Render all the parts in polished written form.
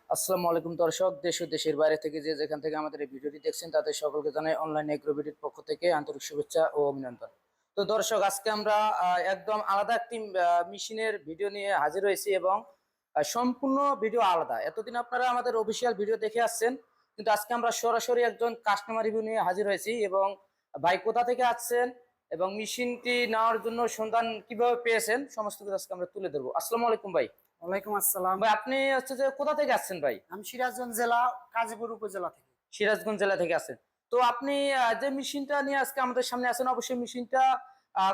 আসসালামু আলাইকুম দর্শক, দেশ ও দেশের বাইরে থেকে যে যেখান থেকে আমাদের এই ভিডিওটি দেখছেন তাদের সকলকে জানাই অনলাইন এগ্রোভিডির পক্ষ থেকে আন্তরিক শুভেচ্ছা ও অভিনন্দন। তো দর্শক, আজকে আমরা একদম আলাদা একটি মেশিনের ভিডিও নিয়ে হাজির হয়েছি এবং সম্পূর্ণ ভিডিও আলাদা। এতদিন আপনারা আমাদের অফিসিয়াল ভিডিও দেখে আসছেন, কিন্তু আজকে আমরা সরাসরি একজন কাস্টমার রিভিউ নিয়ে হাজির হয়েছি। এবং ভাই কোথা থেকে আসছেন এবং মেশিনটি নেওয়ার জন্য সন্ধান কিভাবে পেয়েছেন সমস্ত কিছু আজকে আমরা তুলে ধরবো। আসসালামু আলাইকুম ভাই। ওয়ালাইকুম আসসালাম। ভাই আপনি হচ্ছে যে কোথা থেকে আসছেন ভাই? আমি সিরাজগঞ্জ জেলা কাজীপুর উপজেলা থেকে। সিরাজগঞ্জ জেলা থেকে আছেন। তো আপনি যে মেশিনটা নিয়ে আজকে আমাদের সামনে আছেন, অবশ্যই মেশিনটা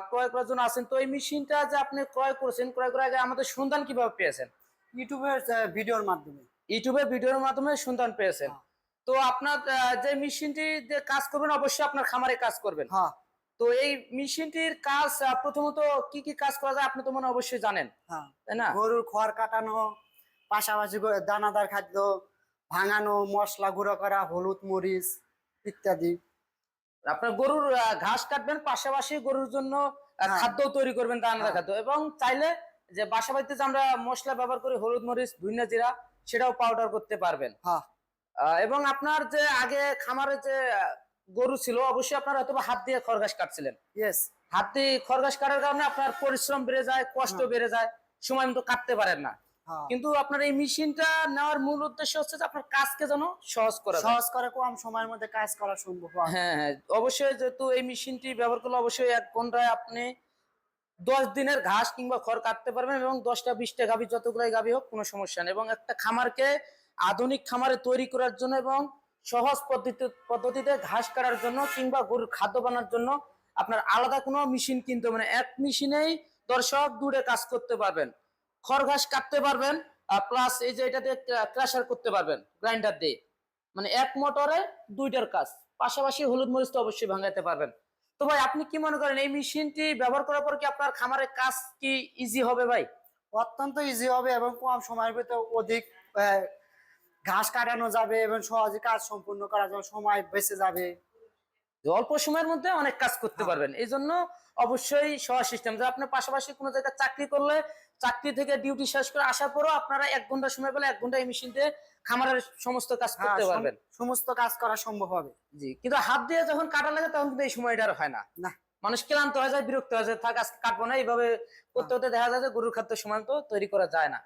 ক্রয় করার জন্য আছেন। তো এই মেশিনটা যে আপনি ক্রয় করেছেন, ক্রয় করার আগে আমাদের সন্ধান কিভাবে পেয়েছেন? ইউটিউবের ভিডিওর মাধ্যমে। ইউটিউবে ভিডিওর মাধ্যমে সন্ধান পেয়েছেন। হ্যাঁ। তো আপনার যে মেশিনটি যে কাজ করবেন, অবশ্যই আপনার খামারে কাজ করবেন। হ্যাঁ। তো এই মেশিনটির কাজ প্রথমত কি কি কাজ করা যায় আপনি তো মনে হয় অবশ্যই জানেন, হ্যাঁ। তাই না? গরুর খড় কাটানো, পাশাপাশি দানাদার খাদ্য ভাঙানো, মশলা গুঁড়ো করা, হলুদ মরিচ ইত্যাদি। আপনার গরুর ঘাস কাটবেন, পাশাপাশি গরুর জন্য হ্যাঁ। খাদ্য তৈরি করবেন, দানাদার হ্যাঁ। খাদ্য। এবং চাইলে যে বাসা বাড়িতে যে আমরা মশলা ব্যবহার করি, হলুদ মরিচ ধনিয়া জিরা, সেটাও পাউডার করতে পারবেন। হ্যাঁ। এবং আপনার যে আগে খামারে যে গরু ছিল, অবশ্যই আপনার হয়তো হাত দিয়ে খড় ঘাস কাটছিলেন। ইয়েস। হাত দিয়ে খড় ঘাস কাটার কারণে আপনার পরিশ্রম বেড়ে যায়, কষ্ট হ্যাঁ। বেড়ে যায়, সময় মতো কাটতে পারেন না। হ্যাঁ। কিন্তু আপনার এই মেশিনটা নেওয়ার মূল উদ্দেশ্য হচ্ছে যে আপনার কাজকে যেন সহজ করা যায়। সহজ করে কম সময়ের মধ্যে কাজ করা সম্ভব হয়। হ্যাঁ হ্যাঁ, অবশ্যই। যেহেতু এই মেশিনটি ব্যবহার করলে অবশ্যই 1 ঘন্টায় আপনি 10 দিনের ঘাস কিংবা খড় কাটতে পারবেন এবং 10টা 20টা গাভী, যতগুলাই গাভী হোক কোনো সমস্যা নেই। এবং একটা খামারকে আধুনিক খামারে তৈরি করার জন্য এবং সহজ পদ্ধতিতে ঘাস কাটার জন্য কিংবা গরুর খাদ্য বানানোর জন্য আপনার আলাদা কোনো মেশিন কিনতে হবে না। এক মেশিনেই দর্শক দূরে কাজ করতে পারবেন, খড় ঘাস কাটতে পারবেন, প্লাস এই যে এটা দিয়ে ক্রাশার করতে পারবেন, গ্রাইন্ডার দিয়ে। মানে এক মোটরে দুইটার কাজ, পাশাপাশি হলুদ মরিচ তো অবশ্যই ভাঙাইতে পারবেন। তো ভাই আপনি কি মনে করেন এই মেশিনটি ব্যবহার করার পর কি আপনার খামারের কাজ কি ইজি হবে ভাই? অত্যন্ত ইজি হবে এবং কম সময়ের ভিতরে অধিক আহ, ঘাস কাটানো যাবে এবং সহজে কাজ সম্পূর্ণ করা যাবে, সময় বেঁচে যাবে। যে অল্প সময়ের মধ্যে অনেক কাজ করতে হ্যাঁ। পারবেন। এই জন্য অবশ্যই সহজ সিস্টেম যে আপনার পাশাপাশি কোনো জায়গায় চাকরি করলে, চাকরি থেকে ডিউটি শেষ করে আসার পরও আপনারা 1 ঘন্টা সময় পেলে 1 ঘন্টা এই মেশিন দিয়ে খামারের সমস্ত কাজ হ্যাঁ, করতে পারবেন। সমস্ত কাজ করা সম্ভব হবে। জি, কিন্তু হাত দিয়ে যখন কাটা লাগে তখন কিন্তু এই সময়টা আর হয় না। না। মানুষ ক্লান্ত হয়ে যায়, বিরক্ত হয়ে যায়, থাক আজকে কাটবো না। এইভাবে করতে করতে দেখা যায় যে গরুর খাদ্য সময় তো তৈরি করা যায় না।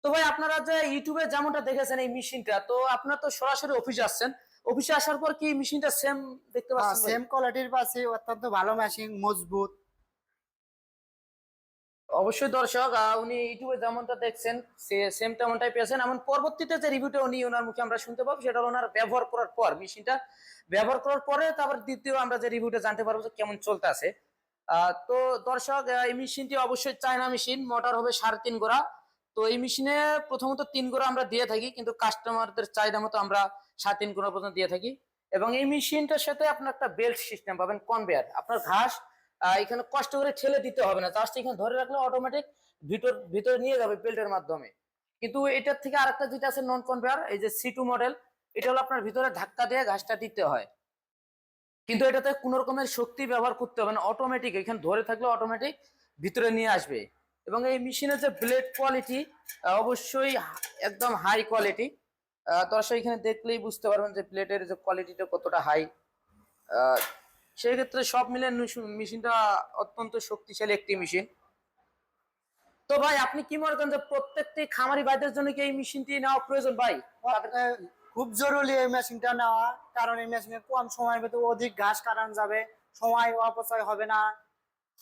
তো ভাই আপনারা যে ইউটিউবে যেমনটা দেখেছেন এই মেশিনটা, তো আপনারা তো সরাসরি অফিসে আসছেন, অফিসে আসার পর কি মেশিনটা সেম দেখতে হ্যাঁ, পাচ্ছেন ভাই? সেম কোয়ালিটির পাচ্ছি, অত্যন্ত ভালো মেশিন, মজবুত। অবশ্যই দর্শক, উনি ইউটিউবে যেমনটা দেখছেন সেম তেমনটাই পেয়েছেন। এমন পরবর্তীতে যে রিভিউটা উনি ওনার মুখে আমরা শুনতে পাবো, সেটা হলো ওনার ব্যবহার করার পর, মেশিনটা ব্যবহার করার পরে তারপর দ্বিতীয় আমরা যে রিভিউটা জানতে পারবো যে কেমন চলতে আছে। তো দর্শক, এই মেশিনটি অবশ্যই চায়না মেশিন, মোটর হবে 3.5 গোড়া। তো এই মেশিনে প্রথমত 3 গোড়া আমরা দিয়ে থাকি, কিন্তু কাস্টমারদের চাহিদা মতো আমরা 3.5 গোড়া পর্যন্ত দিয়ে থাকি। এবং এই মেশিনটার সাথে আপনার একটা বেল্ট সিস্টেম পাবেন, কনভেয়ার। আপনার ঘাস এখানে কষ্ট করে ঠেলে দিতে হবে না, জাস্ট এখানে ধরে রাখলে অটোমেটিক ভিতরে নিয়ে যাবে বেল্টের মাধ্যমে। কিন্তু এটার থেকে আরেকটা যেটা আছে নন কনভেয়ার, এই যে C2 মডেল, এটা হলো আপনার ভিতরে ধাক্কা দিয়ে ঘাসটা দিতে হয়, কিন্তু এটাতে কোনো রকমের শক্তি ব্যবহার করতে হবে না, অটোমেটিক এখানে ধরে থাকলে অটোমেটিক ভিতরে নিয়ে আসবে। এবং এই মেশিনের যে ব্লেড কোয়ালিটি, অবশ্যই একদম হাই কোয়ালিটি। দর্শক এখানে দেখলেই বুঝতে পারবেন যে প্লেটের যে কোয়ালিটিটা কতটা হাই। সেই ক্ষেত্রে সব মিলে মেশিনটা অত্যন্ত শক্তিশালী একটি মেশিন। তো ভাই আপনি কি মনে করেন যে প্রত্যেকটি খামারি ভাইদের জন্য কি এই মেশিনটি নেওয়া প্রয়োজন ভাই? খুব জরুরি এই মেশিনটা নেওয়া, কারণ এই মেশিনে কম সময়ের ভিতরে অধিক ঘাস কাটানো যাবে, সময় অপচয় হবে না।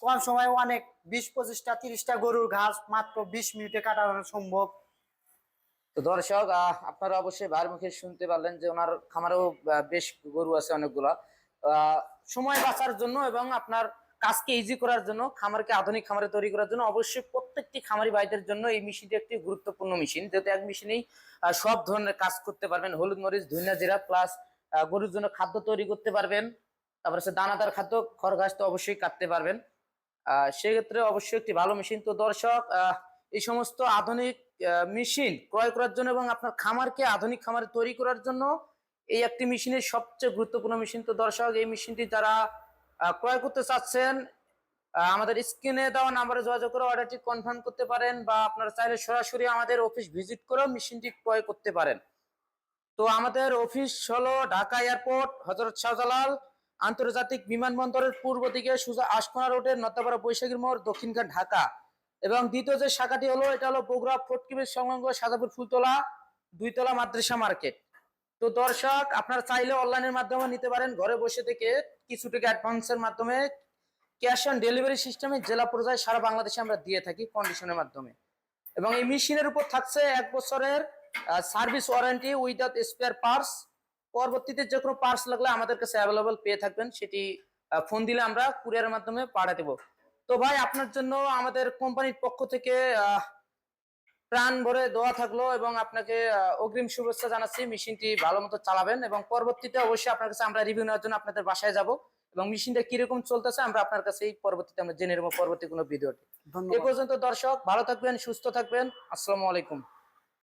কম সময়ে অনেক 20-25টা 30টা গরুর ঘাস মাত্র 20 মিনিটে কাটানো সম্ভব। তো দর্শক, আপনারা অবশ্যই ভাইয়ের মুখে শুনতে পারলেন যে ওনার খামারেও বেশ গরু আছে অনেকগুলা। সময় বাঁচার জন্য এবং আপনার কাজকে ইজি করার জন্য, খামারকে আধুনিক খামারে তৈরি করার জন্য অবশ্যই প্রত্যেকটি খামারি ভাইদের জন্য এই মেশিনটি একটি গুরুত্বপূর্ণ মেশিন। যেহেতু এক মেশিনেই সব ধরনের কাজ করতে পারবেন, হলুদ মরিচ ধনিয়া জিরা, প্লাস গরুর জন্য খাদ্য তৈরি করতে পারবেন, তারপরে সে দানাদার খাদ্য খড় ঘাস তো অবশ্যই কাটতে পারবেন। সেক্ষেত্রে অবশ্যই একটি ভালো মেশিন। তো দর্শক, এই সমস্ত আধুনিক মেশিন ক্রয় করার জন্য এবং আপনার খামারকে আধুনিক খামারে তৈরি করার জন্য এই একটি মেশিনের সবচেয়ে গুরুত্বপূর্ণ মেশিন। তো দর্শক, এই মেশিনটি যারা ক্রয় করতে চাচ্ছেন, আমাদের স্ক্রিনে দেওয়া নাম্বারে যোগাযোগ করে অর্ডারটি কনফার্ম করতে পারেন, বা আপনারা চাইলে সরাসরি আমাদের অফিস ভিজিট করেও মেশিনটি ক্রয় করতে পারেন। তো আমাদের অফিস হলো ঢাকা এয়ারপোর্ট, হযরত শাহজালাল আন্তর্জাতিক বিমানবন্দরের পূর্ব দিকে সোজা আশকোনা রোডের নতাপাড়া বৈশাখীর মোড়, দক্ষিণখান ঢাকা। এবং দ্বিতীয় যে শাখাটি হলো, এটা হলো বগুড়া ফোর্টকিবির সংলগ্ন সাজাপুর ফুলতলা 2 তলা মাদ্রাসা মার্কেট। তো দর্শক, আপনারা চাইলে অনলাইনের মাধ্যমে নিতে পারেন, ঘরে বসে থেকে কিছু টাকা অ্যাডভান্সের মাধ্যমে ক্যাশ অন ডেলিভারি সিস্টেমে জেলা পর্যায়ে সারা বাংলাদেশে আমরা দিয়ে থাকি কন্ডিশনের মাধ্যমে। এবং এই মেশিনের উপর থাকছে 1 বছরের service warranty without spare parts. পরবর্তীতে যে কোনো পার্টস লাগলে আমাদের কাছে অ্যাভেলেবল পেয়ে থাকবেন, সেটি ফোন দিলে আমরা কুরিয়ারের মাধ্যমে পাঠিয়ে দেব। তো ভাই, আপনার জন্য আমাদের কোম্পানির পক্ষ থেকে প্রাণ ভরে দোয়া থাকলো, এবং আপনাকে অগ্রিম শুভেচ্ছা জানাচ্ছি। মেশিনটি ভালো মতো চালাবেন, এবং পরবর্তীতে অবশ্যই আপনার কাছে আমরা রিভিউ নেওয়ার জন্য আপনাদের বাসায় যাব, এবং মেশিনটা কিরকম চলতেছে আমরা আপনার কাছে পরবর্তীতে আমরা জেনে নেবো পরবর্তী কোনো ভিডিওটি। এ ধন্যবাদ। পর্যন্ত দর্শক ভালো থাকবেন, সুস্থ থাকবেন। আসসালামু আলাইকুম।